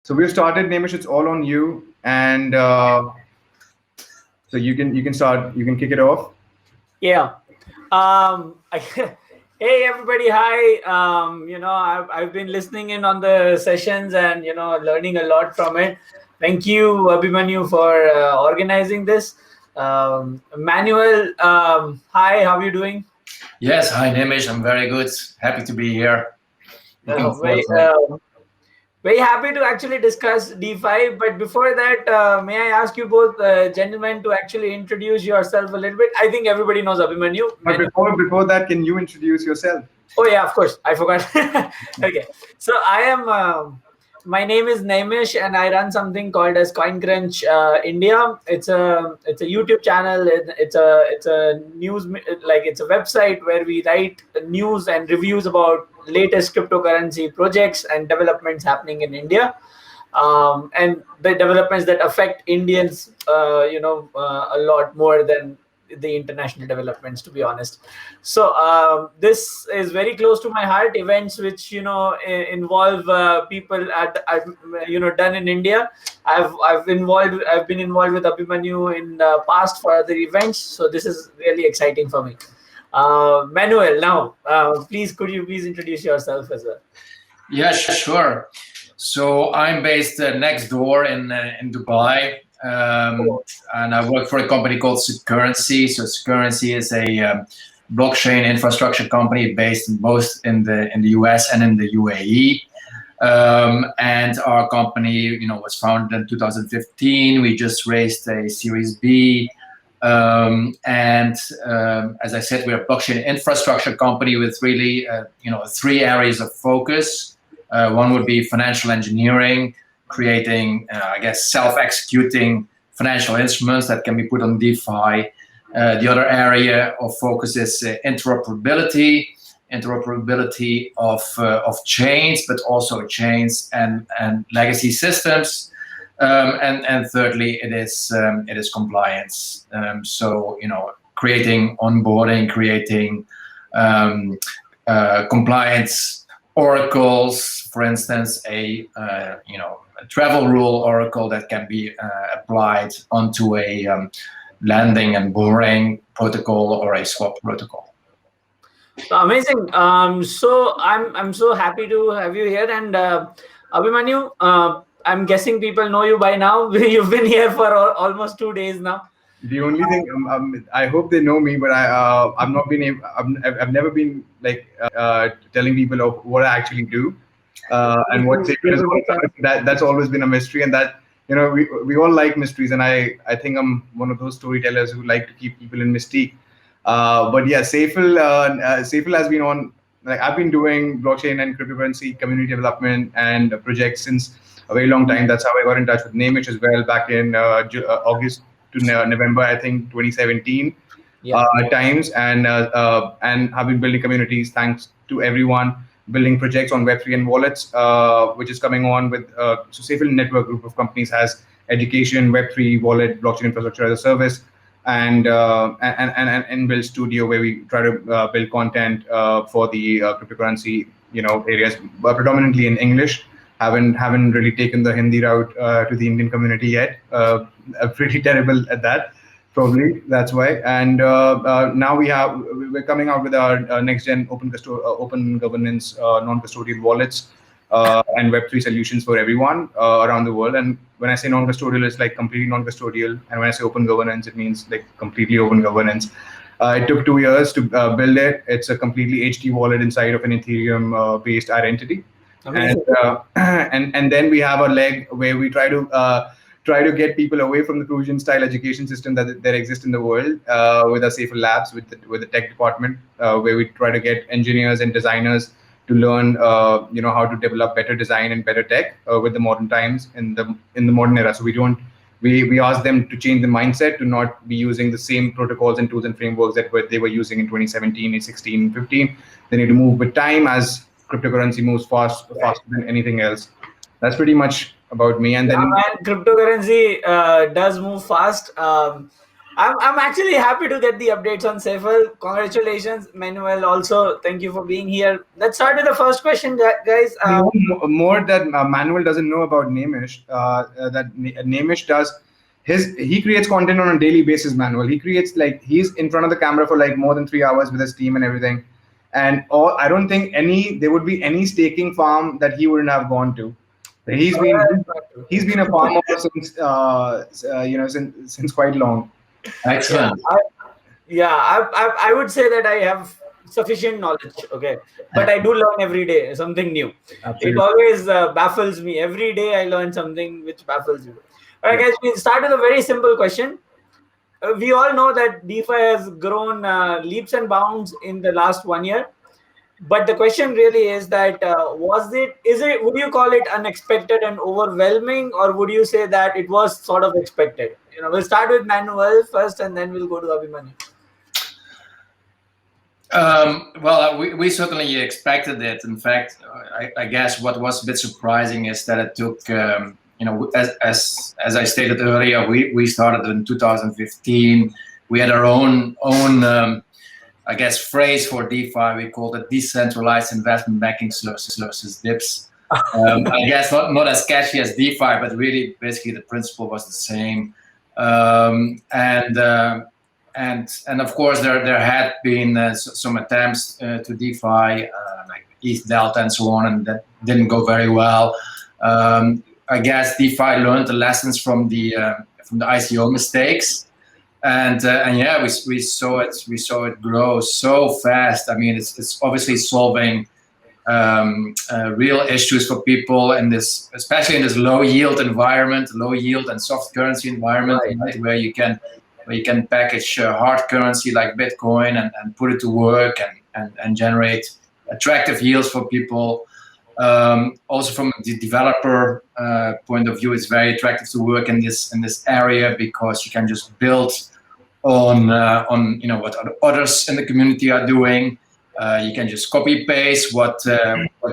So we've started, Naimish. It's all on you, and so you can start. You can kick it off. Yeah. Hey everybody, hi. I've been listening in on the sessions and learning a lot from it. Thank you, Abhimanyu, for organizing this. Manuel, hi. How are you doing? Yes, hi Naimish. I'm very good. Happy to be here. Looking forward to it. Very happy to actually discuss DeFi. But before that, may I ask you both gentlemen to actually introduce yourself a little bit? I think everybody knows Abhimanyu. But before that, can you introduce yourself? Oh yeah, of course. I forgot. Okay, so I am. My name is Naimish, and I run something called as CoinCrunch India. It's a YouTube channel. It's a news, like it's a website where we write news and reviews about latest cryptocurrency projects and developments happening in India. And the developments that affect Indians, a lot more than the international developments, to be honest. So this is very close to my heart. Events which involve people done in India. I've been involved with Abhimanyu in the past for other events. So this is really exciting for me. Manuel, now could you please introduce yourself as well? Yeah, sure. So I'm based next door in Dubai, and I work for a company called Securrency. So Securrency is a blockchain infrastructure company based both in the US and in the UAE. And our company, was founded in 2015. We just raised a Series B. As I said, we're a blockchain infrastructure company with really, three areas of focus. One would be financial engineering, creating, self-executing financial instruments that can be put on DeFi. The other area of focus is interoperability of chains, but also chains and legacy systems. And thirdly, it is compliance. So creating onboarding, creating compliance oracles, for instance, a travel rule oracle that can be applied onto a lending and borrowing protocol or a swap protocol. Amazing. So I'm so happy to have you here. And Abhimanyu, I'm guessing people know you by now. You've been here for almost 2 days now. The only thing, I hope they know me, but I've not been able. I've never been telling people of what I actually do, and what Safle is all about. That's always been a mystery, and that we all like mysteries, and I think I'm one of those storytellers who like to keep people in mystique. But yeah, Safle has been on. Like I've been doing blockchain and cryptocurrency community development and projects since a very long time. That's how I got in touch with Naimish as well back in August to November, I think 2017 times, and have been building communities thanks to everyone, building projects on Web3 and wallets, which is coming on with so Safle Network group of companies has education, Web3, wallet, blockchain infrastructure as a service, and build studio where we try to build content for the cryptocurrency areas, but predominantly in English. Haven't really taken the Hindi route to the Indian community yet. I'm pretty terrible at that, probably that's why. And now we're coming out with our next gen open governance non-custodial wallets and Web3 solutions for everyone around the world. And when I say non-custodial, it's like completely non-custodial. And when I say open governance, it means like completely open governance. It took 2 years to build it. It's a completely HT wallet inside of an Ethereum based identity. And then we have a leg where we try to get people away from the Prussian style education system that exists in the world with our Safle Labs, with the tech department, where we try to get engineers and designers to learn how to develop better design and better tech with the modern times in the modern era. So we ask them to change the mindset to not be using the same protocols and tools and frameworks that they were using in 2017, 16, 15. They need to move with time as cryptocurrency moves faster than anything else. That's pretty much about me. And then cryptocurrency does move fast. I'm actually happy to get the updates on Safle. Congratulations, Manuel. Also, thank you for being here. Let's start with the first question, guys. More that Manuel doesn't know about Naimish, Naimish does. He creates content on a daily basis. Manuel, he creates, like, he's in front of the camera for like more than 3 hours with his team and everything. And all, I don't think there would be any staking farm that he wouldn't have gone to. He's been a farmer since since quite long. Excellent. I would say that I have sufficient knowledge. Okay, but I do learn every day something new. Absolutely. It always baffles me. Every day I learn something which baffles you. All right, guys. We start with a very simple question. We all know that DeFi has grown leaps and bounds in the last 1 year. But the question really is that would you call it unexpected and overwhelming, or would you say that it was sort of expected? We'll start with Manuel first, and then we'll go to Abhimanyu. Well, we certainly expected it. In fact, I guess what was a bit surprising is that it took, as I stated earlier, we started in 2015. We had our own I guess, phrase for DeFi. We called it decentralized investment banking services, DIPS. I guess not as catchy as DeFi, but really basically the principle was the same. And of course there had been some attempts to DeFi, like East Delta and so on, and that didn't go very well. I guess DeFi learned the lessons from the ICO mistakes. And yeah, we saw it grow so fast. I mean, it's obviously solving real issues for people in this, especially in this low yield environment, low yield and soft currency environment, right, where you can package hard currency like Bitcoin and put it to work and generate attractive yields for people. Also from the developer point of view, it's very attractive to work in this area because you can just build on what others in the community are doing. You can just copy paste what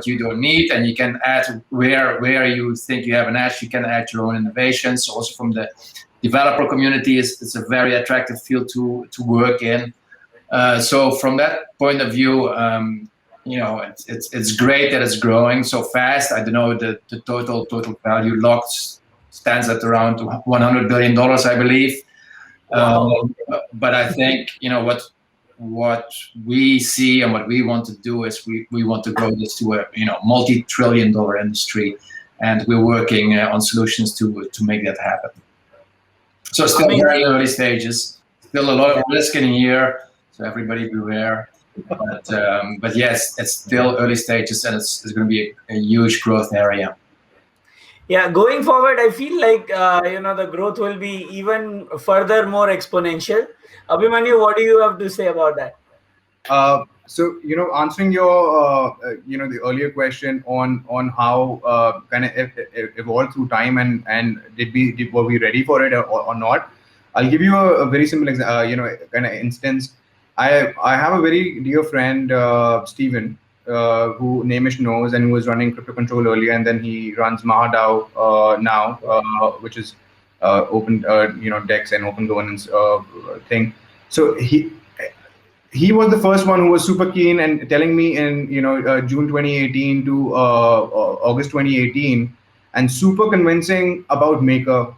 you don't need, and you can add where you think you have an edge. You can add your own innovations. Also from the developer community, it's a very attractive field to work in. So from that point of view, it's great that it's growing so fast. I don't know, the total value locked stands at around $100 billion, I believe. Wow. But I think what we see and what we want to do is we want to grow this to a multi-trillion-dollar industry, and we're working on solutions to make that happen. So still very early stages, still a lot of risk in here, so everybody beware. But yes, it's still early stages, and it's going to be a huge growth area. Yeah, going forward, I feel like the growth will be even further more exponential. Abhimanyu, what do you have to say about that? So answering your the earlier question on how kind of evolved through time and were we ready for it or not? I'll give you a very simple kind of instance. I have a very dear friend, Steven, who Naimish knows, and who was running Crypto Control earlier, and then he runs MahaDAO now, which is open DEX and open governance thing. So he was the first one who was super keen and telling me in June 2018 to August 2018, and super convincing about Maker,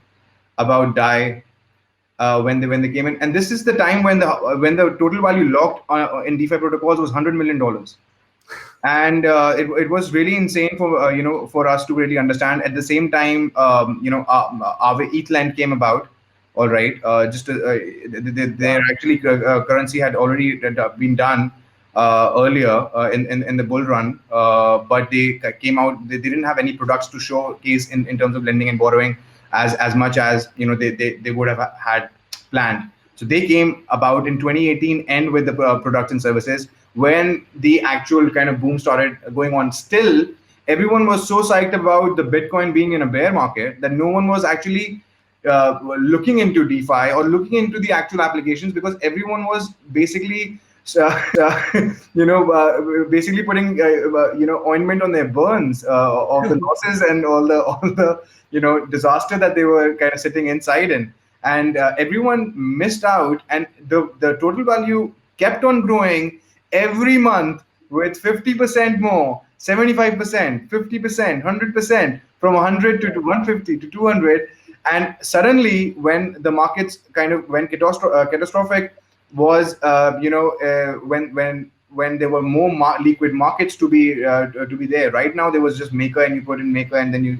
about DAI. When they came in, and this is the time when the total value locked in DeFi protocols was $100 million, and it was really insane for us to really understand. At the same time, our ETHLend came about. All right, their actually currency had already been done earlier in the bull run, but they came out. They didn't have any products to showcase in terms of lending and borrowing as much as they would have had planned. So they came about in 2018 and with the products and services when the actual kind of boom started going on. Still, everyone was so psyched about the Bitcoin being in a bear market that no one was actually looking into DeFi or looking into the actual applications, because everyone was basically basically putting ointment on their burns of the losses and all the disaster that they were kind of sitting inside in. and everyone missed out, and the total value kept on growing every month with 50% more, 75%, 50%, 100%, from 100 to 150 to 200. And suddenly, when the markets kind of went catastrophic, was when there were more liquid markets to be there. Right now, there was just maker, and you put in maker, and then you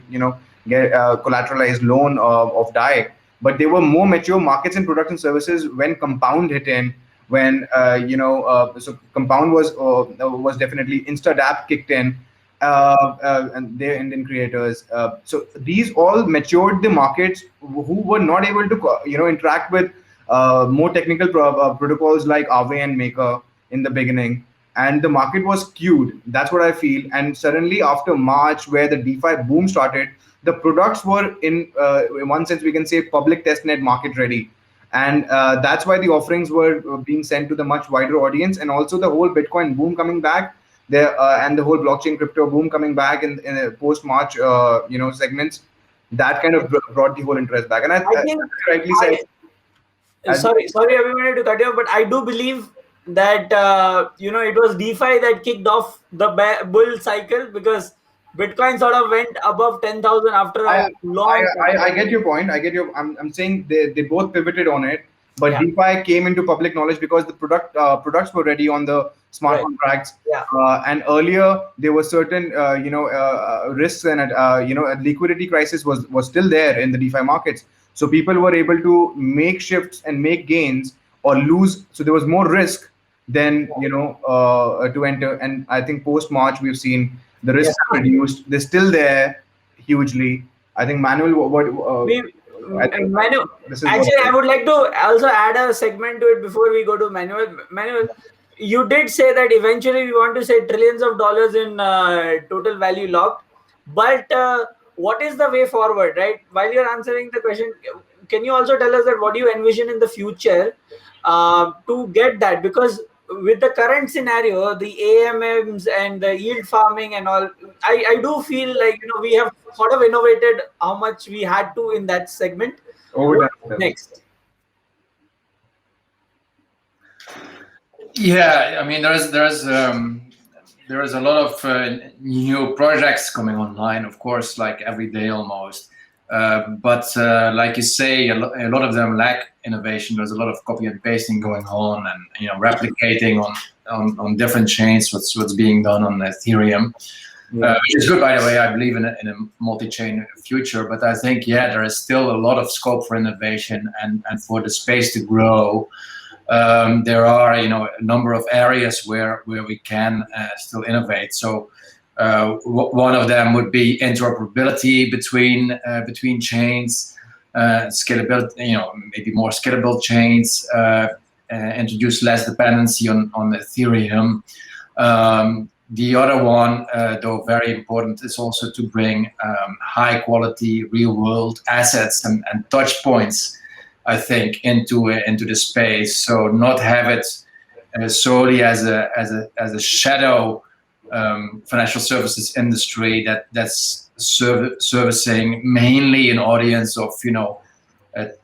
get collateralized loan of DAI. But there were more mature markets and products and services when Compound hit in. When so Compound was definitely InstaDApp kicked in, and they're Indian creators. So these all matured the markets who were not able to interact with more technical protocols like Aave and Maker in the beginning, and the market was skewed. That's what I feel. And suddenly after March, where the DeFi boom started, the products were in one sense we can say public testnet market ready, and that's why the offerings were being sent to the much wider audience. And also the whole Bitcoin boom coming back there, and the whole blockchain crypto boom coming back in post March segments, that kind of brought the whole interest back. And I think rightly said. Sorry, Abhimanyu, to cut you off, but I do believe that it was DeFi that kicked off the bull cycle, because Bitcoin sort of went above 10,000 after a long time. I get your point. I'm saying they both pivoted on it, but Yeah. DeFi came into public knowledge because the products were ready on the smart Right. contracts. Yeah. And earlier there were certain risks, and a liquidity crisis was still there in the DeFi markets. So people were able to make shifts and make gains or lose. So there was more risk than to enter. And I think post March we've seen the risks have reduced. They're still there hugely. I think Manuel, Manuel, actually, I would like to also add a segment to it before we go to Manuel. Manuel, you did say that eventually we want to say trillions of dollars in total value locked, but what is the way forward, right? While you're answering the question, can you also tell us that what do you envision in the future to get that? Because with the current scenario, the AMMs and the yield farming and all, I do feel like we have sort of innovated how much we had to in that segment. What next? Yeah, I mean, there is a lot of new projects coming online, of course, like every day almost. But like you say, a lot of them lack innovation. There's a lot of copy and pasting going on, and replicating on different chains what's being done on Ethereum, which is good, by the way. I believe in a multi-chain future, but I think there is still a lot of scope for innovation and for the space to grow. There are a number of areas where we can still innovate. So one of them would be interoperability between chains, scalability, maybe more scalable chains, introduce less dependency on Ethereum. The other one, though very important, is also to bring high quality real world assets and touch points, I think, into the space. So not have it solely as a shadow financial services industry that's servicing mainly an audience of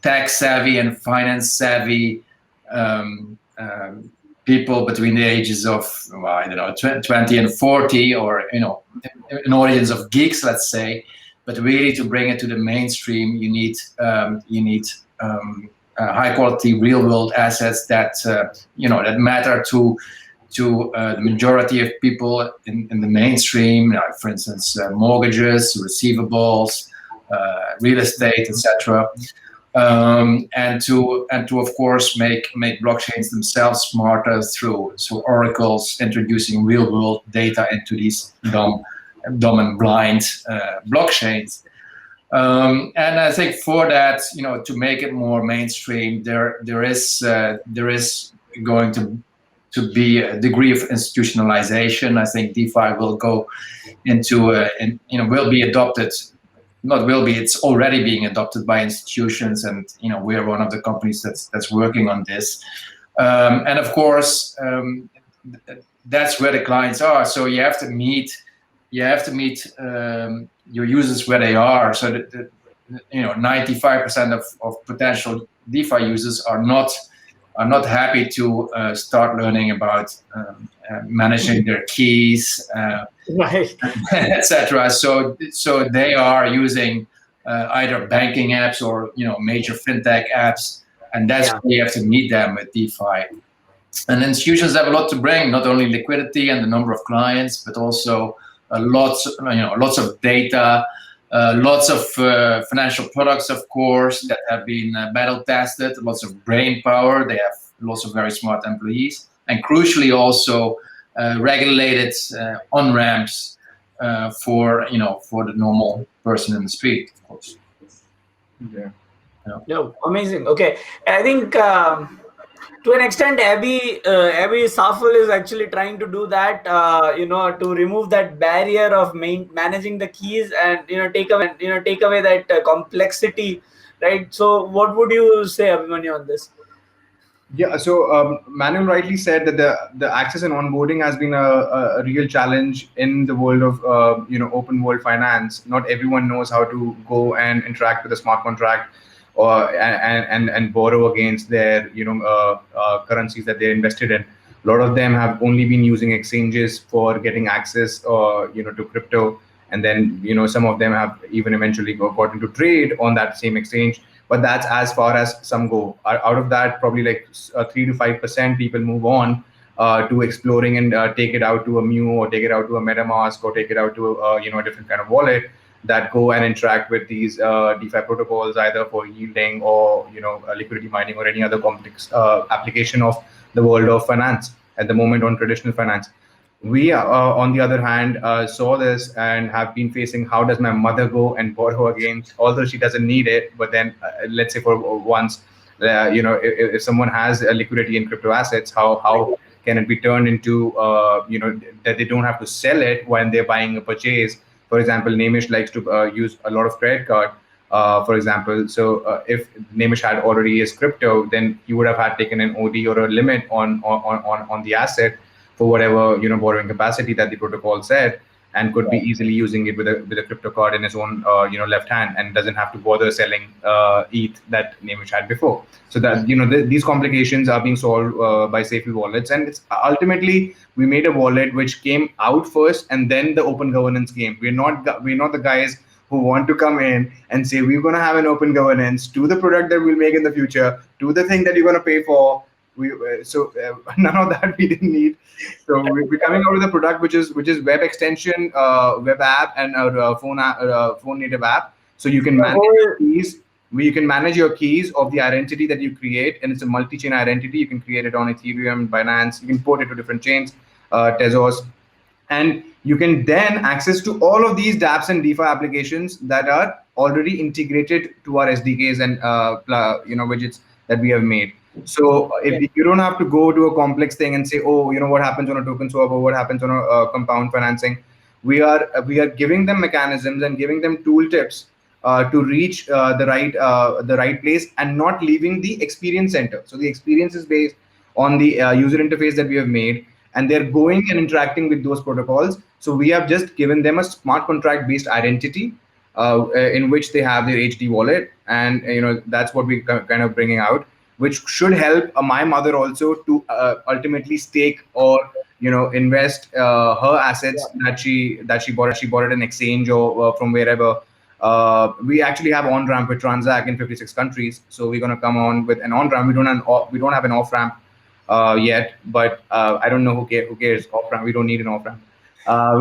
tech savvy and finance savvy people between the ages of 20 and 40, or an audience of geeks, let's say. But really, to bring it to the mainstream, you need high quality real world assets that that matter to the majority of people in the mainstream. For instance, mortgages, receivables, real estate, etc. And to of course make blockchains themselves smarter through oracles, introducing real world data into these dumb and blind blockchains. And I think for that, to make it more mainstream, there is going to be a degree of institutionalization. I think DeFi will go into will be adopted. Not will be, it's already being adopted by institutions, and we're one of the companies that's working on this. And of course, that's where the clients are. So you have to meet your users where they are. So 95% of potential DeFi users are not happy to start learning about managing their keys, Right. etc. So they are using either banking apps or major fintech apps, and that's Yeah. where you have to meet them with DeFi. And institutions have a lot to bring, not only liquidity and the number of clients, but also lots of data, lots of financial products, of course, that have been battle tested, lots of brain power. They have lots of very smart employees, and crucially also regulated on ramps for the normal person in the street, of course. Yeah. No, amazing. Okay, I think to an extent, Abby Safle is actually trying to do that. To remove that barrier of managing the keys and take away that complexity, right? So, what would you say, Abhimanyu, on this? Yeah, so Manuel rightly said that the access and onboarding has been a real challenge in the world of open world finance. Not everyone knows how to go and interact with a smart contract or and borrow against their currencies that they're invested in. A lot of them have only been using exchanges for getting access to crypto, and then some of them have even eventually got into trade on that same exchange, but that's as far as some go. Out of that, probably like 3 to 5% people move on to exploring and take it out to a Mu, or take it out to a MetaMask, or take it out to a different kind of wallet that go and interact with these DeFi protocols, either for yielding or liquidity mining or any other complex application of the world of finance at the moment on traditional finance. We, on the other hand, saw this and have been facing, how does my mother go and borrow against, although she doesn't need it, but then let's say for once, if someone has a liquidity in crypto assets, how can it be turned into, that they don't have to sell it when they're buying a purchase? For example, Naimish likes to use a lot of credit card, for example. So if Naimish had already his crypto, then he would have had taken an OD or a limit on the asset for whatever borrowing capacity that the protocol said, and could be easily using it with a crypto card in his own left hand, and doesn't have to bother selling ETH that Naimish had before. So that these complications are being solved by Safle wallets, and it's ultimately we made a wallet which came out first, and then the open governance came. We're not the guys who want to come in and say we're going to have an open governance to the product that we'll make in the future, to the thing that you're going to pay for. None of that we didn't need. So we're coming out with a product which is web extension, web app, and a phone native app. So you can manage your keys. You can manage your keys of the identity that you create, and it's a multi-chain identity. You can create it on Ethereum, Binance. You can port it to different chains, Tezos, and you can then access to all of these dApps and DeFi applications that are already integrated to our SDKs and widgets that we have made. So if you don't have to go to a complex thing and say, oh, what happens on a token swap, or what happens on a compound financing, we are giving them mechanisms and giving them tooltips to reach the right place, and not leaving the experience center. So the experience is based on the user interface that we have made, and they're going and interacting with those protocols. So we have just given them a smart contract based identity in which they have their HD wallet, and that's what we kind of bringing out, which should help my mother also to ultimately stake or invest her assets that she bought at an exchange or from wherever. We actually have on ramp with Transact in 56 countries, so we're going to come on with an on ramp. We don't have an off ramp yet, but I don't know who cares off ramp. We don't need an off ramp.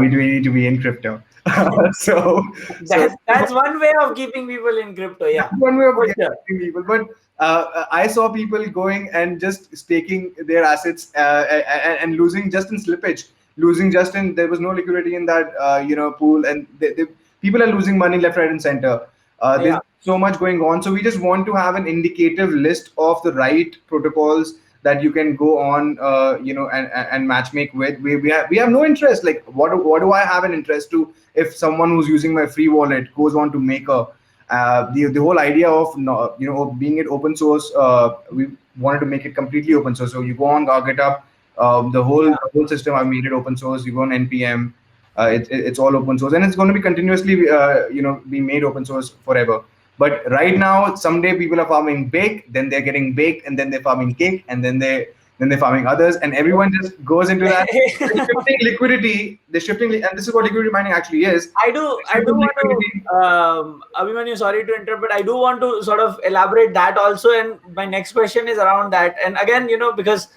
We do need to be in crypto. That's one way of keeping people in crypto. Yeah, one way of keeping people, but. I saw people going and just staking their assets and losing just in slippage, there was no liquidity in that pool, and people are losing money left, right, and center. There's so much going on, so we just want to have an indicative list of the right protocols that you can go on, and matchmake with. We have no interest. Like, what do I have an interest to if someone who's using my free wallet goes on to Maker? The whole idea of being it open source, we wanted to make it completely open source. So you go on GitHub, the whole system, I've made it open source. You go on NPM, it's all open source, and it's going to be continuously be made open source forever. But right now, someday people are farming bake, then they're getting baked, and then they're farming cake, and then they're farming others, and everyone just goes into that. They're shifting liquidity. They're shifting, and this is what liquidity mining actually is. I do want to, Abhimanyu, sorry to interrupt, but I do want to sort of elaborate that also. And my next question is around that. And again, because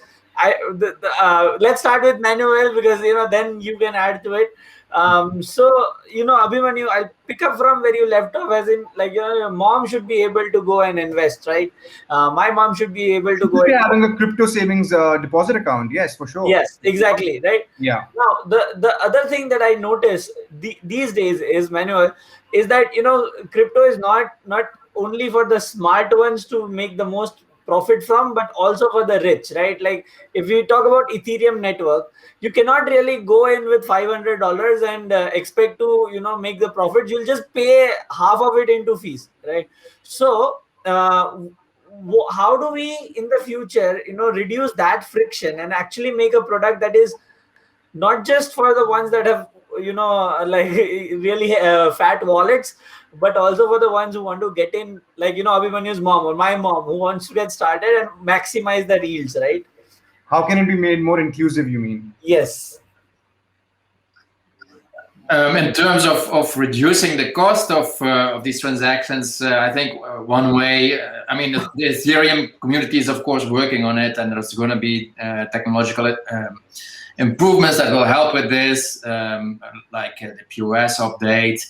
let's start with Manuel, because, then you can add to it. So, Abhimanyu, I'll pick up from where you left off, as in, like, your mom should be able to go and invest, right? My mom should be able to go. Yeah, having a crypto savings deposit account, yes, for sure. Yes, exactly, right? Yeah. Now, the other thing that I notice these days is, Manuel, is that, crypto is not only for the smart ones to make the most profit from, but also for the rich, right? Like, if we talk about Ethereum network, you cannot really go in with $500 and expect to make the profit. You'll just pay half of it into fees, right? So how do we in the future reduce that friction and actually make a product that is not just for the ones that have like really fat wallets, but also for the ones who want to get in, like Abhimanyu's mom or my mom, who wants to get started and maximize the yields, right? How can it be made more inclusive, you mean? Yes. In terms of reducing the cost of these transactions, I think one way, the Ethereum community is, of course, working on it, and there's going to be technological improvements that will help with this, like the POS update.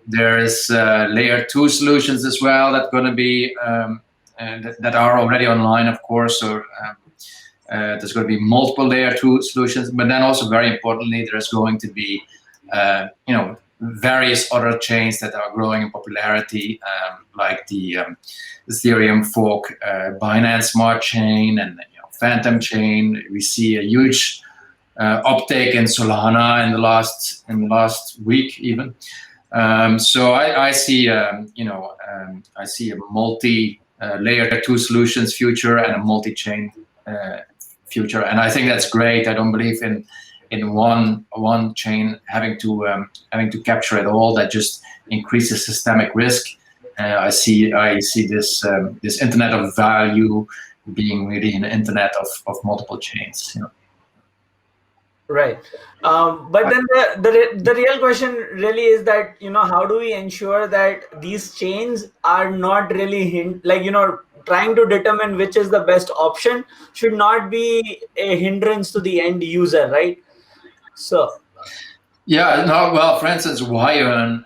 There's layer 2 solutions as well that are going to be that are already online, of course. So there's going to be multiple layer 2 solutions, but then also, very importantly, there's going to be various other chains that are growing in popularity, like the Ethereum fork, Binance Smart Chain, and Phantom Chain. We see a huge uptake in Solana in the last week even. So I see I see a multi layer 2 solutions future and a multi-chain future, and I think that's great. I don't believe in one chain having to capture it all. That just increases systemic risk. I see this internet of value being really an internet of multiple chains. Right. But then the real question really is that, how do we ensure that these chains are not really trying to determine which is the best option should not be a hindrance to the end user, right? So. Yeah, no, well, for instance, Wiron,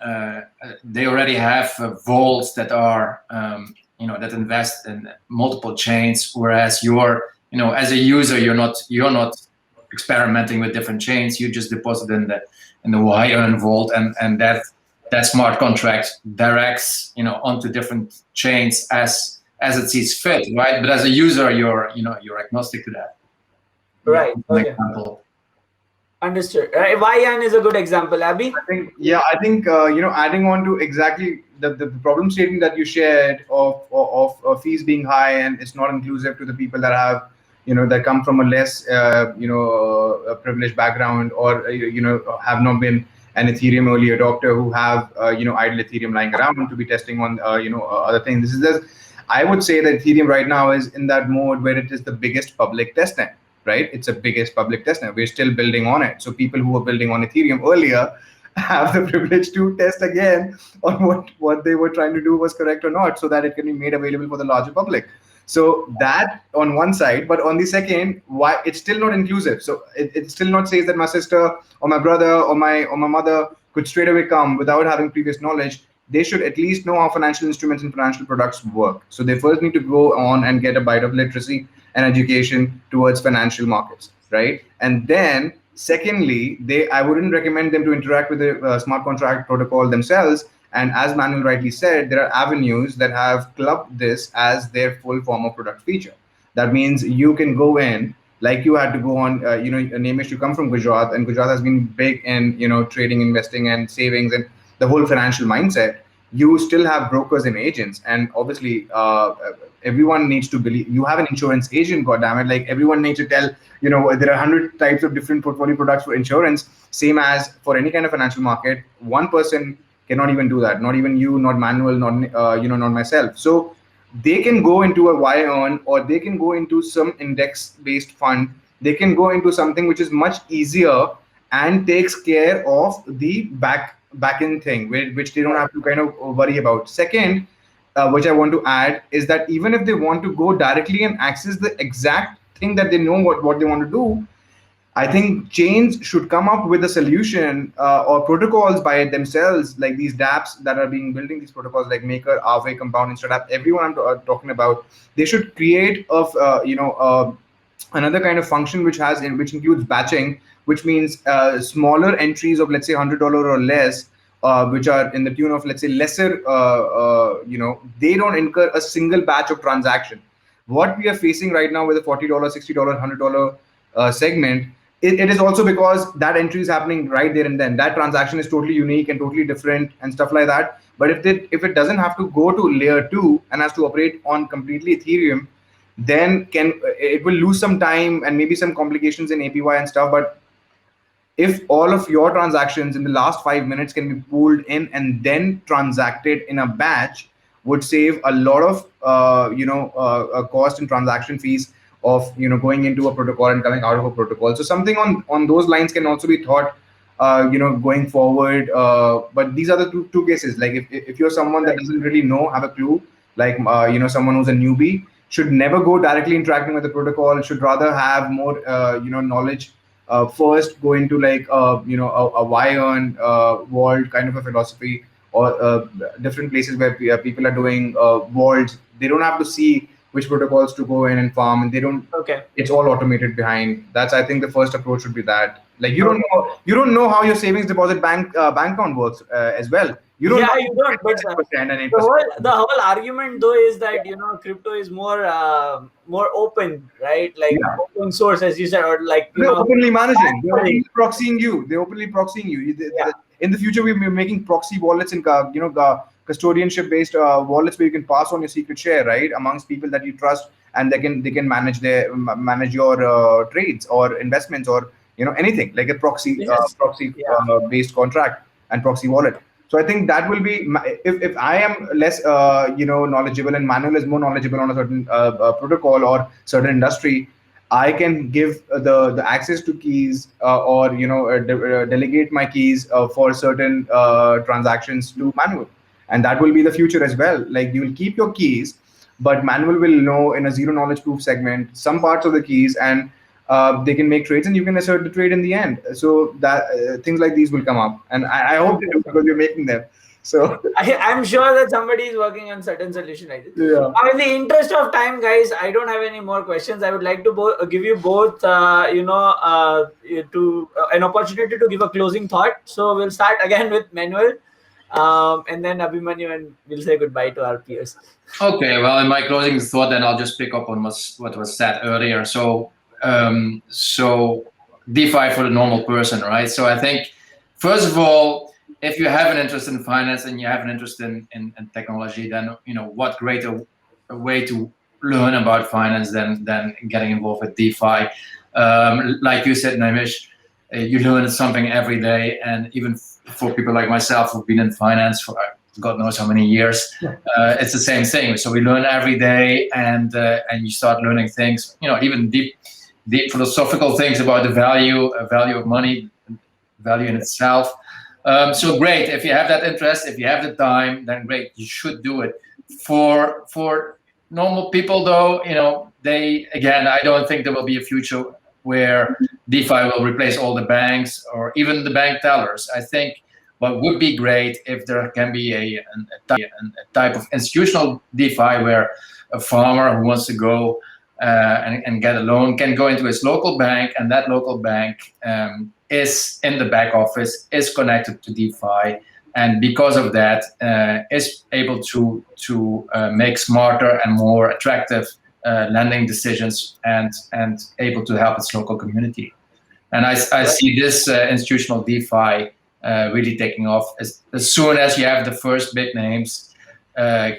they already have vaults that are, that invest in multiple chains, whereas you're, as a user, you're not experimenting with different chains. You just deposit in the Wiron vault, and that smart contract directs, onto different chains as it sees fit, right? But as a user, you're agnostic to that. Right. Okay. Example. Understood. YN is a good example. Abhi? I think adding on to exactly the problem statement that you shared of fees being high and it's not inclusive to the people that have that come from a less a privileged background, or have not been an Ethereum early adopter, who have idle Ethereum lying around to be testing on other things. I would say that Ethereum right now is in that mode where it is the biggest public testnet. Right, it's the biggest public testnet. We're still building on it. So people who were building on Ethereum earlier have the privilege to test again on what they were trying to do was correct or not, so that it can be made available for the larger public. So that on one side, but on the second, why it's still not inclusive. So it still not says that my sister or my brother or my mother could straight away come without having previous knowledge. They should at least know how financial instruments and financial products work. So they first need to go on and get a bite of literacy and education towards financial markets, right? And then secondly, I wouldn't recommend them to interact with the smart contract protocol themselves. And as Manuel rightly said, there are avenues that have clubbed this as their full form of product feature. That means you can go in, like you had to go on, Naimish, you come from Gujarat, and Gujarat has been big in, trading, investing, and savings, and the whole financial mindset. You still have brokers and agents, and obviously everyone needs to believe. You have an insurance agent, goddammit, like everyone needs to tell, there are 100 types of different portfolio products for insurance, same as for any kind of financial market. One person cannot even do that. Not even you, not Manuel, not not myself. So they can go into a Y earn, or they can go into some index based fund. They can go into something which is much easier and takes care of the back end thing, which they don't have to kind of worry about. Second, which I want to add, is that even if they want to go directly and access the exact thing that they know what they want to do, I think chains should come up with a solution or protocols by themselves, like these dApps that are being building these protocols, like Maker, Aave, Compound, InstaDApp. Everyone I'm talking about, they should create of another kind of function which includes batching, which means smaller entries of, let's say, $100 or less, which are in the tune of, let's say, lesser. They don't incur a single batch of transaction. What we are facing right now with a $40, $60, $100 segment, it is also because that entry is happening right there and then. That transaction is totally unique and totally different and stuff like that. But if it doesn't have to go to layer 2 and has to operate on completely Ethereum, then it will lose some time and maybe some complications in APY and stuff. But if all of your transactions in the last 5 minutes can be pulled in and then transacted in a batch, would save a lot of cost and transaction fees of going into a protocol and coming out of a protocol. So something on those lines can also be thought going forward. But these are the two cases. Like if you're someone that doesn't really have a clue, like someone who's a newbie, should never go directly interacting with the protocol, should rather have more knowledge. First go into like a Y-earn vault kind of a philosophy, or different places where people are doing vaults. They don't have to see which protocols to go in and farm, and they don't. Okay. It's all automated behind. That's, I think, the first approach should be that. Like you don't know how your savings deposit bank account works as well. You don't. Yeah, you don't. But the whole argument though is that crypto is more open, right? Like open source, as you said, or like they're openly managing. They're openly proxying you. In the future, we're making proxy wallets and custodianship based wallets where you can pass on your secret share, right, amongst people that you trust, and they can manage your trades or investments or anything, like a proxy based contract and proxy wallet. So I think that will be, if I am less knowledgeable and Manuel is more knowledgeable on a certain protocol or certain industry, I can give the access to keys or delegate my keys for certain transactions to Manuel, and that will be the future as well. Like you will keep your keys, but Manuel will know in a zero knowledge proof segment some parts of the keys, and they can make trades, and you can assert the trade in the end. So that things like these will come up, and I hope they do, because we're making them. So I'm sure that somebody is working on certain solution like this. Yeah. In the interest of time, guys, I don't have any more questions. I would like to give you both, an opportunity to give a closing thought. So we'll start again with Manuel, and then Abhimanyu, and we'll say goodbye to our peers. Okay. Well, in my closing thought, then I'll just pick up on what was said earlier. So DeFi for the normal person, right? So I think, first of all, if you have an interest in finance and you have an interest in technology, then what greater way to learn about finance than getting involved with DeFi. Like you said, Naimish, you learn something every day, and even for people like myself who've been in finance for God knows how many years, it's the same thing. So we learn every day, and you start learning things, even deep philosophical things about the value of money, value in itself. So great, if you have that interest, if you have the time, then great, you should do it. For normal people, though, I don't think there will be a future where DeFi will replace all the banks or even the bank tellers. I think what would be great if there can be a type of institutional DeFi where a farmer who wants to go and get a loan can go into his local bank, and that local bank is in the back office, is connected to DeFi, and because of that is able to make smarter and more attractive lending decisions, and able to help its local community. And I see this institutional DeFi really taking off as soon as you have the first big names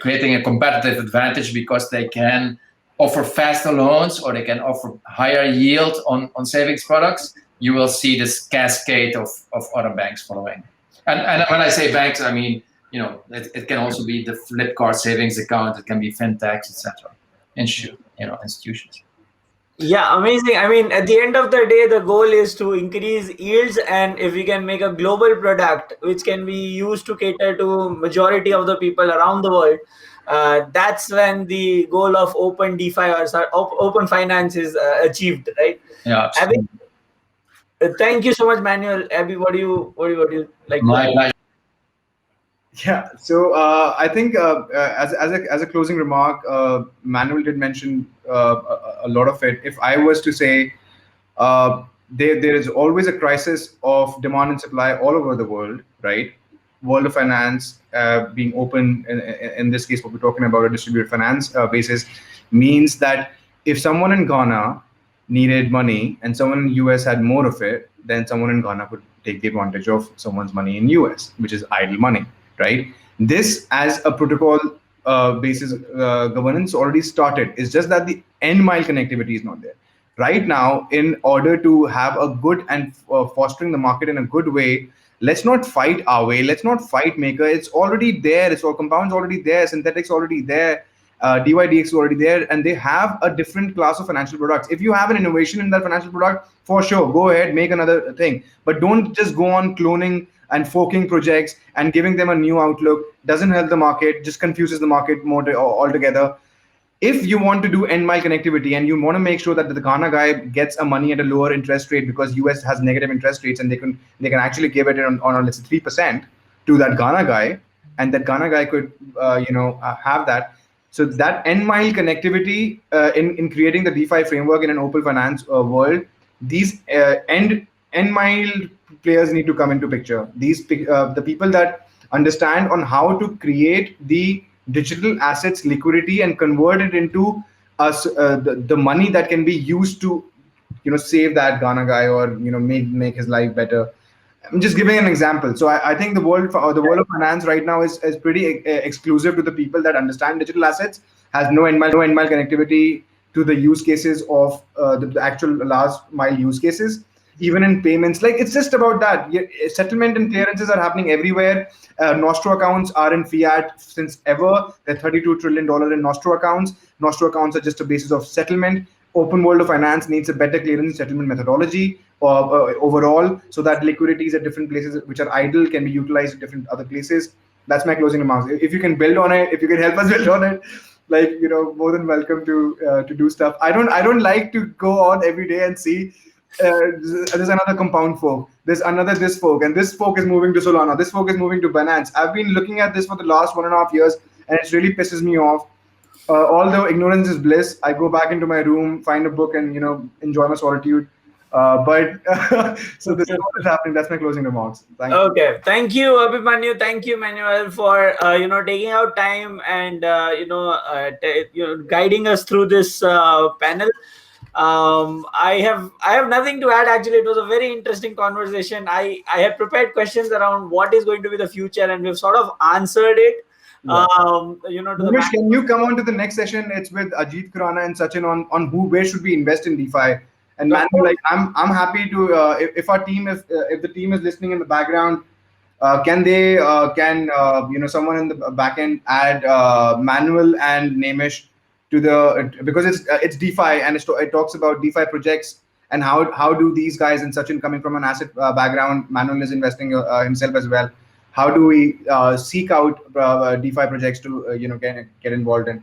creating a competitive advantage, because they can offer faster loans or they can offer higher yield on savings products. You will see this cascade of other banks following. And when I say banks, I mean, it can also be the Flipkart savings account. It can be fintechs, etc. Institutions. Yeah, amazing. I mean, at the end of the day, the goal is to increase yields, and if we can make a global product which can be used to cater to majority of the people around the world, that's when the goal of open DeFi or open finance is achieved, right? Yeah, Abhi, thank you so much, Manuel. Abhi, what do you like to my add? pleasure. Yeah. So I think as a closing remark, Manuel did mention a lot of it. If I was to say, there is always a crisis of demand and supply all over the world, right? World of finance being open in this case, what we're talking about a distributed finance basis means that if someone in Ghana needed money and someone in US had more of it, then someone in Ghana could take the advantage of someone's money in US, which is idle money, right? This as a protocol basis governance already started. It's just that the end mile connectivity is not there right now. In order to have a good and fostering the market in a good way, let's not fight our way. Let's not fight maker. It's already there. It's all compounds already there. Synthetics already there. DYDX is already there, and they have a different class of financial products. If you have an innovation in that financial product, for sure, go ahead, make another thing. But don't just go on cloning and forking projects and giving them a new outlook. Doesn't help the market, just confuses the market more altogether. If you want to do end mile connectivity and you want to make sure that the Ghana guy gets a money at a lower interest rate because US has negative interest rates and they can actually give it on let's say 3% to that Ghana guy, and that Ghana guy could have that. So that end mile connectivity in creating the DeFi framework in an open finance world, these end mile players need to come into picture. The people that understand on how to create the digital assets liquidity and convert it into the money that can be used to save that Ghana guy or make his life better. I'm just giving an example. So I think the world of finance right now is pretty exclusive to the people that understand digital assets, has no end mile connectivity to the use cases of the actual last mile use cases. Even in payments, like it's just about that. Settlement and clearances are happening everywhere. Nostro accounts are in fiat since ever. There are $32 trillion in Nostro accounts. Nostro accounts are just a basis of settlement. Open world of finance needs a better clearance settlement methodology overall, so that liquidities at different places which are idle can be utilized at different other places. That's my closing remarks. If you can build on it, if you can help us build on it, more than welcome to do stuff. I don't like to go on every day and see there's another compound fork, there's another this fork, and this fork is moving to Solana, this fork is moving to Binance. I've been looking at this for the last 1.5 years, and it really pisses me off. Although ignorance is bliss, I go back into my room, find a book, and enjoy my solitude. But so this is what is happening. That's my closing remarks. Thank you. Okay, thank you, Abhimanyu. Thank you, Manuel, for taking out time and guiding us through this panel. I have nothing to add. Actually, it was a very interesting conversation. I had prepared questions around what is going to be the future, and we've sort of answered it. Yeah. Naimish, can you come on to the next session? It's with Ajit Khurana and Sachin on where should we invest in DeFi. And Manuel, I'm happy to if our team if the team is listening in the background, can someone in the back end add Manuel and Naimish to because it's DeFi and it talks about DeFi projects and how do these guys, and Sachin coming from an asset background, Manuel is investing himself as well. How do we seek out DeFi projects to get involved in?